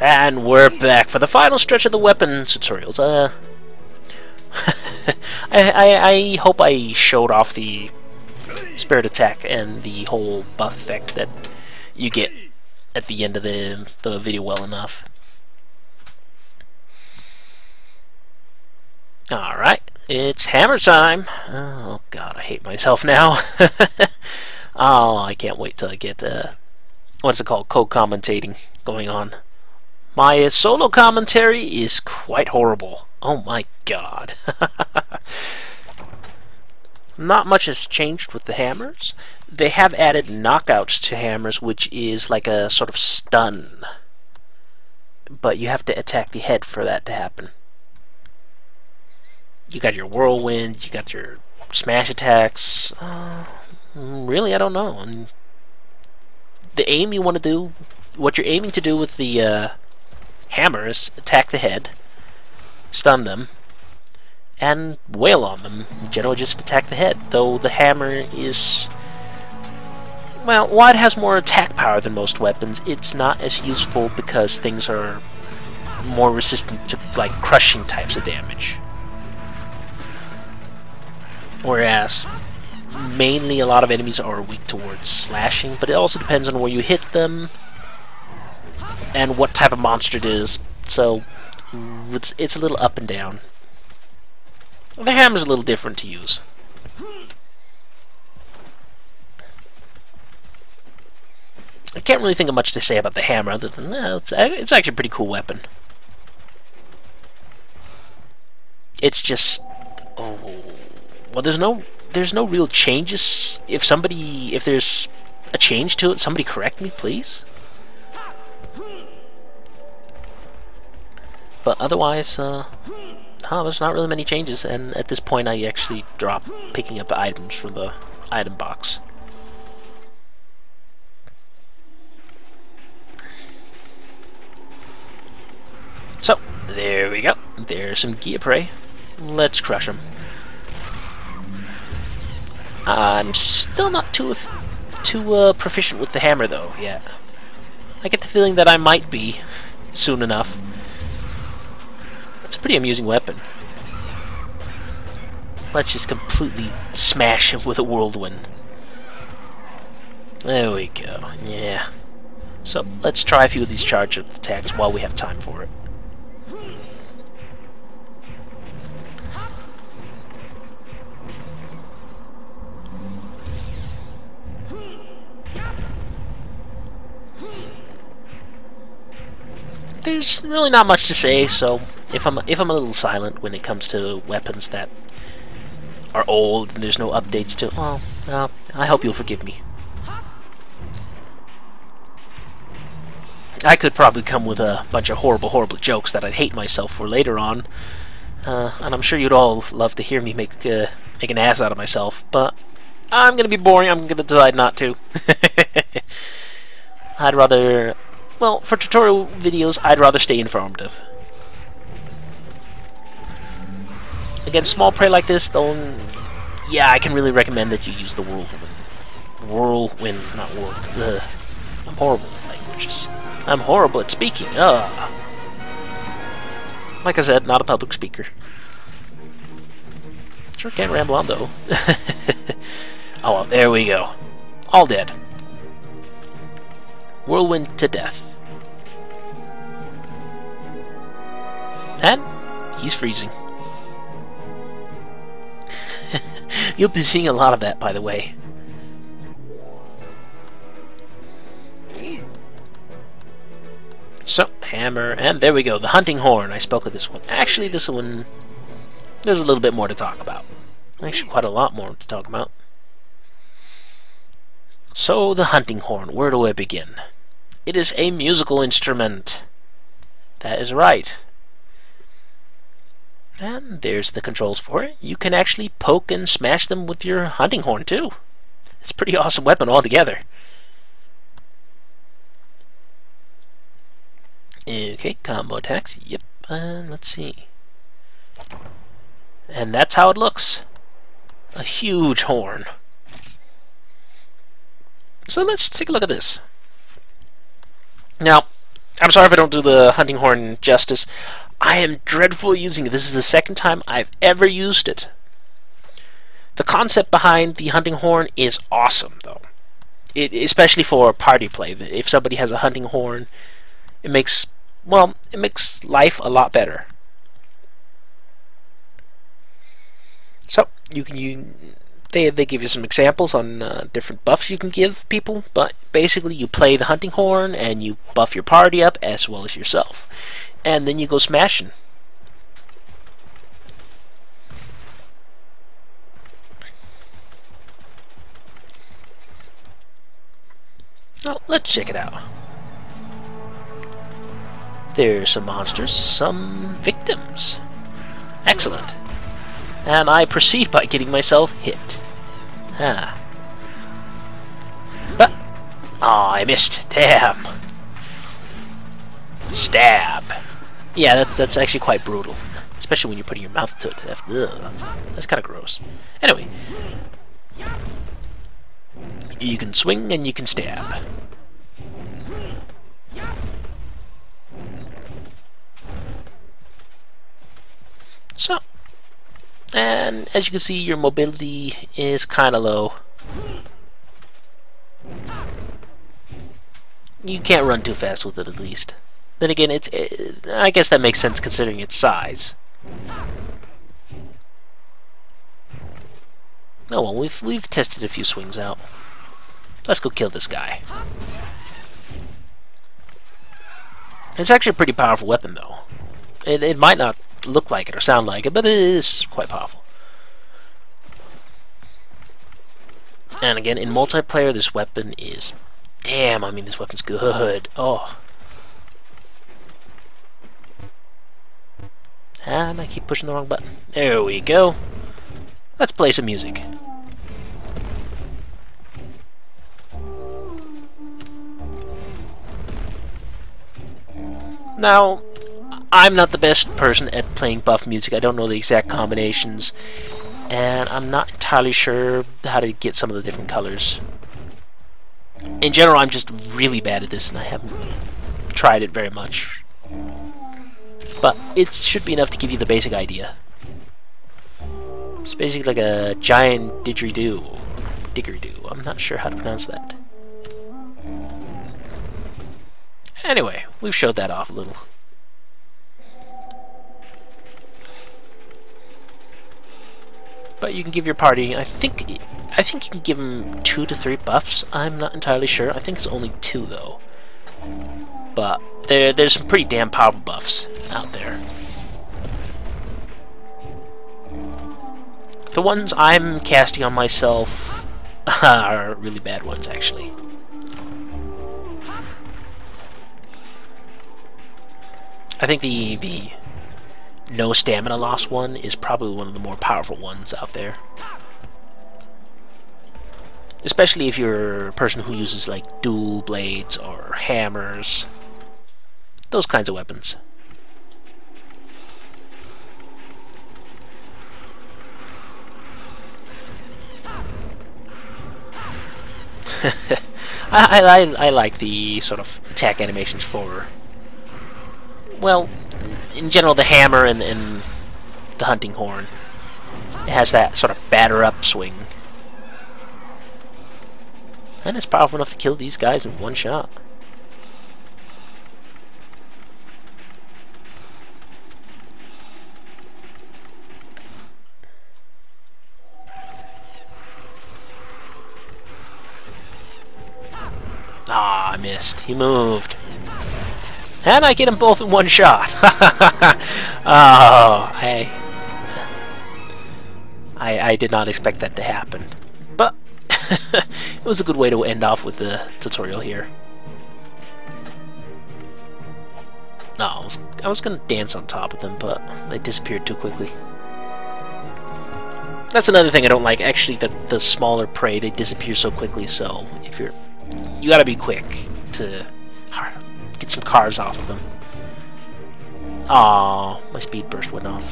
And we're back for the final stretch of the weapons tutorials. I hope I showed off the spirit attack and the whole buff effect that you get at the end of the video well enough. Alright, it's hammer time. Oh god, I hate myself now. Oh, I can't wait till I get what's it called, co-commentating going on. My solo commentary is quite horrible. Oh my god. Not much has changed with the hammers. They have added knockouts to hammers, which is like a sort of stun. But you have to attack the head for that to happen. You got your whirlwind, you got your smash attacks. Really, I don't know. The aim you want to do, what you're aiming to do with the hammers, attack the head, stun them, and wail on them. Generally just attack the head, though the hammer is... well, while it has more attack power than most weapons, it's not as useful because things are more resistant to like crushing types of damage. Whereas mainly a lot of enemies are weak towards slashing, but it also depends on where you hit them and what type of monster it is, so it's a little up and down. The hammer's a little different to use. I can't really think of much to say about the hammer other than it's actually a pretty cool weapon. It's just well, there's no real changes. If there's a change to it, somebody correct me, please. But otherwise, there's not really many changes, and at this point I actually drop picking up the items from the item box. So, there we go. There's some Giaprey. Let's crush them. I'm still not too proficient with the hammer, though, yet. I get the feeling that I might be soon enough. It's a pretty amusing weapon. Let's just completely smash him with a whirlwind. There we go. Yeah. So, let's try a few of these charge attacks while we have time for it. There's really not much to say, so if I'm a little silent when it comes to weapons that are old and there's no updates to, well, I hope you'll forgive me. I could probably come with a bunch of horrible jokes that I'd hate myself for later on, and I'm sure you'd all love to hear me make an ass out of myself, but I'm gonna be boring. I'm gonna decide not to. I'd rather... well, for tutorial videos, I'd rather stay informative. Again, small prey like this, though, yeah, I can really recommend that you use the whirlwind. Whirlwind, not whirlwind. I'm horrible at languages. I'm horrible at speaking. Like I said, not a public speaker. Sure can't ramble on, though. Oh, well, there we go. All dead. Whirlwind to death. And he's freezing. You'll be seeing a lot of that, by the way. So, hammer, and there we go, the hunting horn. I spoke of this one. Actually, this one, there's a little bit more to talk about. Actually, quite a lot more to talk about. So, the hunting horn, where do I begin? It is a musical instrument. That is right. And there's the controls for it. You can actually poke and smash them with your hunting horn, too. It's a pretty awesome weapon altogether. Okay, combo attacks. Yep. Let's see. And that's how it looks. A huge horn. So let's take a look at this. Now, I'm sorry if I don't do the hunting horn justice. I am dreadful using it. This is the second time I've ever used it. The concept behind the hunting horn is awesome, though. Especially for party play. If somebody has a hunting horn, it makes life a lot better. So they give you some examples on different buffs you can give people, but basically you play the hunting horn and you buff your party up as well as yourself, and then you go smashing. So let's check it out. There's some monsters, some victims. Excellent. And I proceed by getting myself hit. But I missed. Damn. Stab. Yeah, that's actually quite brutal, especially when you're putting your mouth to it. Ugh. That's kind of gross. Anyway, you can swing and you can stab. So, and as you can see, your mobility is kind of low. You can't run too fast with it, at least. Then again, I guess that makes sense considering its size. Oh well, we've tested a few swings out. Let's go kill this guy. It's actually a pretty powerful weapon, though. It might not look like it or sound like it, but it is quite powerful. And again, in multiplayer, this weapon is... Damn, I mean, this weapon's good. Oh. And I keep pushing the wrong button. There we go. Let's play some music. Now, I'm not the best person at playing buff music. I don't know the exact combinations, and I'm not entirely sure how to get some of the different colors. In general, I'm just really bad at this, and I haven't tried it very much. But it should be enough to give you the basic idea. It's basically like a giant didgeridoo. Didgeridoo. I'm not sure how to pronounce that. Anyway, we've showed that off a little. But you can give your party, I think you can give them 2 to 3 buffs. I'm not entirely sure. I think it's only 2 though. But there's some pretty damn powerful buffs out there. The ones I'm casting on myself are really bad ones, actually. I think the no stamina loss one is probably one of the more powerful ones out there. Especially if you're a person who uses like dual blades or hammers. Those kinds of weapons. I like the sort of attack animations for, well, in general, the hammer and the hunting horn. It has that sort of batter up swing. And it's powerful enough to kill these guys in one shot. Ah, I missed. He moved. And I get them both in one shot. Oh, I did not expect that to happen. But it was a good way to end off with the tutorial here. No, I was going to dance on top of them, but they disappeared too quickly. That's another thing I don't like. Actually, the smaller prey, they disappear so quickly, so if you gotta be quick to get some cars off of them. Aw, my speed burst went off.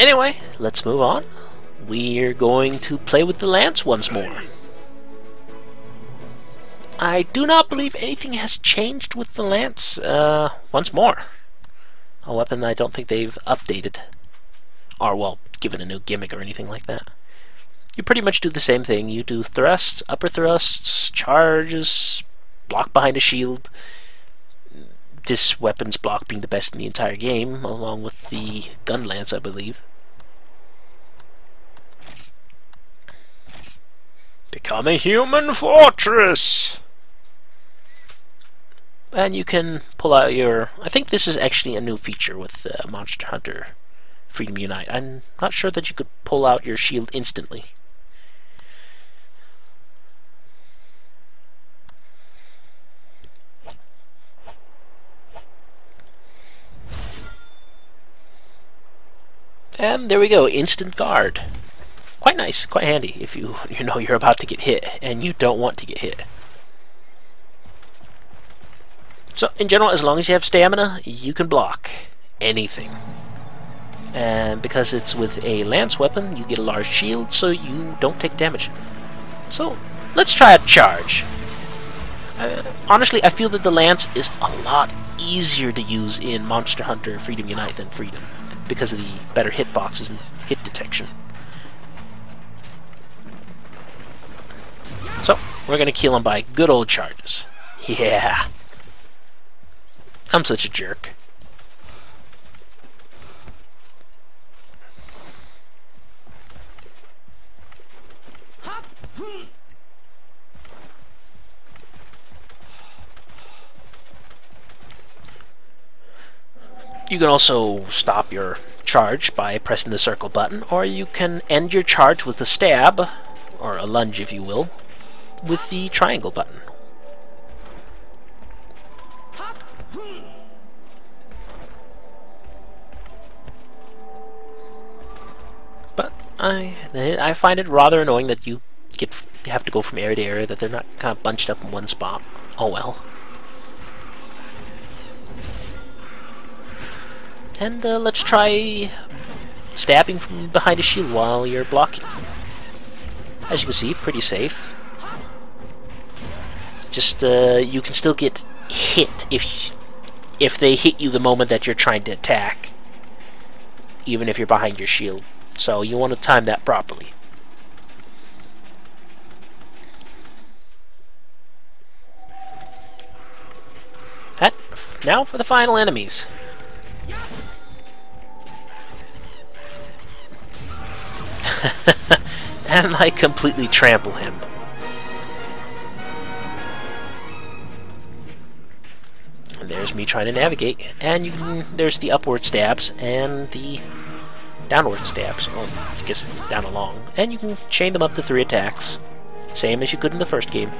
Anyway, let's move on. We're going to play with the lance once more. I do not believe anything has changed with the lance once more. A weapon I don't think they've updated. Or, well, given a new gimmick or anything like that. You pretty much do the same thing. You do thrusts, upper thrusts, charges, block behind a shield. This weapon's block being the best in the entire game, along with the gun lance, I believe. Become a human fortress! And you can pull out your... I think this is actually a new feature with Monster Hunter Freedom Unite. I'm not sure that you could pull out your shield instantly. And there we go, instant guard. Quite nice, quite handy if you know you're about to get hit and you don't want to get hit. So, in general, as long as you have stamina, you can block anything. And because it's with a lance weapon, you get a large shield, so you don't take damage. So, let's try a charge. Honestly, I feel that the lance is a lot easier to use in Monster Hunter Freedom Unite than Freedom, because of the better hitboxes and hit detection. So, we're gonna kill him by good old charges. Yeah! I'm such a jerk. You can also stop your charge by pressing the circle button, or you can end your charge with a stab, or a lunge if you will, with the triangle button. But I find it rather annoying that you have to go from area to area, that they're not kind of bunched up in one spot. Oh well. And let's try stabbing from behind a shield while you're blocking. As you can see, pretty safe. Just you can still get hit if they hit you the moment that you're trying to attack, even if you're behind your shield. So you want to time that properly. Now for the final enemies. And I completely trample him. And there's me trying to navigate. And there's the upward stabs and the downward stabs. Well, I guess down along. And you can chain them up to 3 attacks. Same as you could in the first game.